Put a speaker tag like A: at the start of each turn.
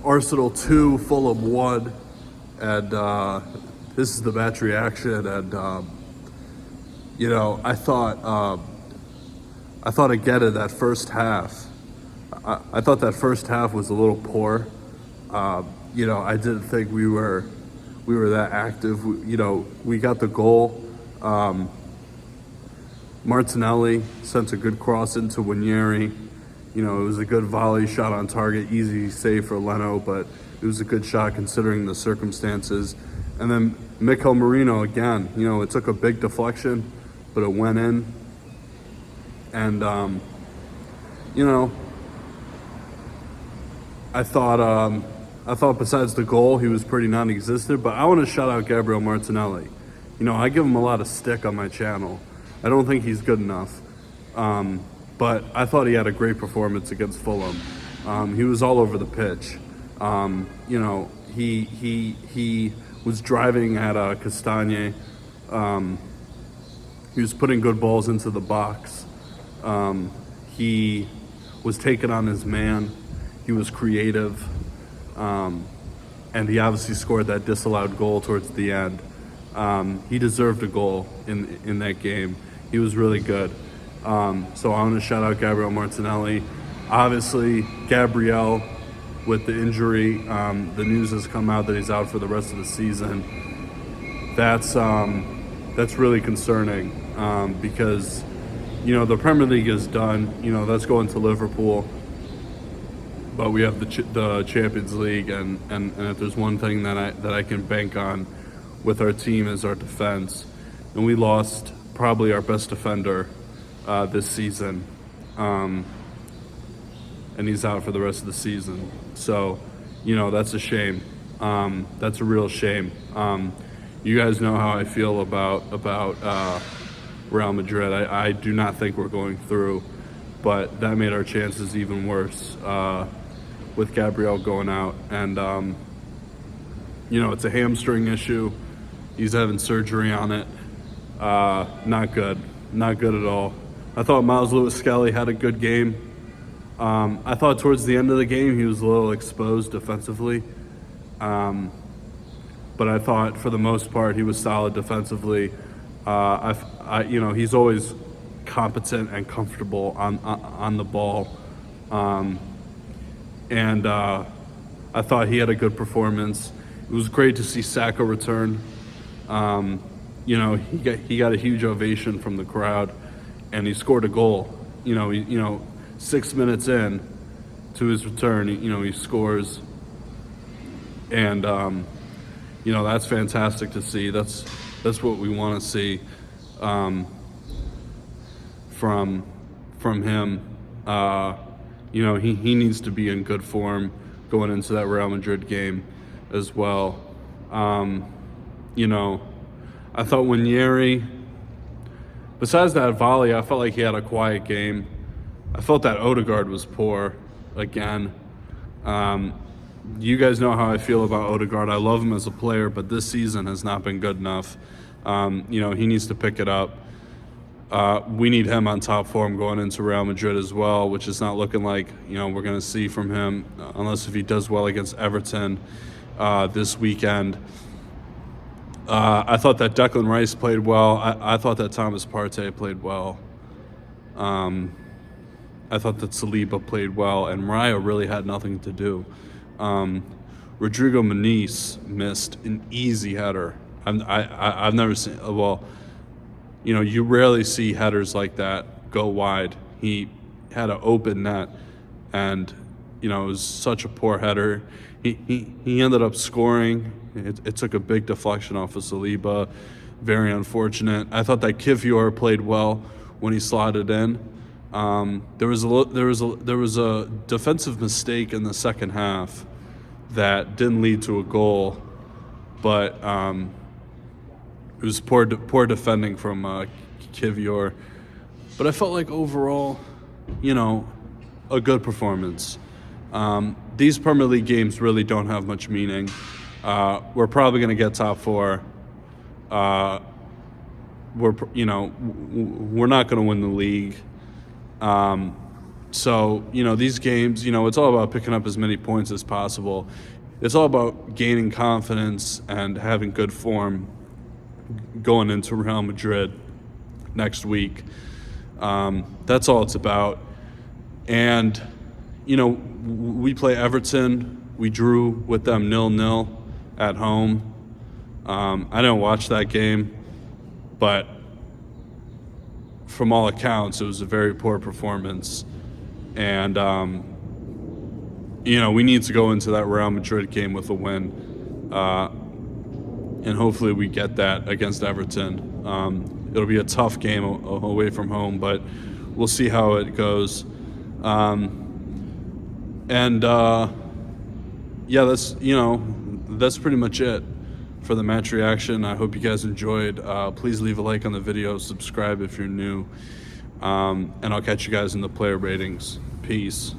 A: Arsenal 2, Fulham 1, and this is the match reaction. And I thought again in that first half, I thought that first half was a little poor. I didn't think we were that active. We got the goal. Martinelli sent a good cross into Winieri. It was a good volley shot on target, easy save for Leno, but it was a good shot considering the circumstances. And then Mikel Merino again, it took a big deflection, but it went in. And, I thought besides the goal, he was pretty non-existent, but I want to shout out Gabriel Martinelli. I give him a lot of stick on my channel. I don't think he's good enough. But I thought he had a great performance against Fulham. He was all over the pitch. He was driving at Castagne. He was putting good balls into the box. He was taking on his man. He was creative. And he obviously scored that disallowed goal towards the end. He deserved a goal in that game. He was really good. So I want to shout out Gabriel Martinelli. Obviously, Gabriel, with the injury, the news has come out that he's out for the rest of the season. That's really concerning because, the Premier League is done. That's going to Liverpool. But we have the Champions League, and if there's one thing that I can bank on with our team is our defense. And we lost probably our best defender this season, and he's out for the rest of the season. So, that's a shame. That's a real shame. You guys know how I feel about Real Madrid. I do not think we're going through, but that made our chances even worse with Gabriel going out. And it's a hamstring issue. He's having surgery on it. Not good at all. I thought Miles Lewis-Skelly had a good game. I thought towards the end of the game he was a little exposed defensively. But I thought for the most part he was solid defensively. He's always competent and comfortable on the ball. And I thought he had a good performance. It was great to see Saka return. He got a huge ovation from the crowd, and he scored a goal. 6 minutes in to his return, he scores, and that's fantastic to see. That's what we want to see from him. He needs to be in good form going into that Real Madrid game as well. I thought Winieri, besides that volley, I felt like he had a quiet game. I felt that Odegaard was poor again. You guys know how I feel about Odegaard. I love him as a player, but this season has not been good enough. He needs to pick it up. We need him on top form going into Real Madrid as well, which is not looking like we're going to see from him unless if he does well against Everton this weekend. I thought that Declan Rice played well. I thought that Thomas Partey played well. I thought that Saliba played well, and Raya really had nothing to do. Rodrigo Muniz missed an easy header. I've never seen. You rarely see headers like that go wide. He had an open net, and it was such a poor header. He ended up scoring. It took a big deflection off of Saliba. Very unfortunate. I thought that Kivior played well when he slotted in. There was a defensive mistake in the second half that didn't lead to a goal, but it was poor defending from Kivior. But I felt like overall, a good performance. These Premier League games really don't have much meaning. We're probably going to get top four. We're not going to win the league. So, these games, it's all about picking up as many points as possible. It's all about gaining confidence and having good form going into Real Madrid next week. That's all it's about. And, we play Everton. We drew with them 0-0 at home. I didn't watch that game, but from all accounts, it was a very poor performance. And, we need to go into that Real Madrid game with a win. And hopefully we get that against Everton. It'll be a tough game away from home, but we'll see how it goes. That's pretty much it for the match reaction. I hope you guys enjoyed. Please leave a like on the video, subscribe if you're new, and I'll catch you guys in the player ratings. Peace.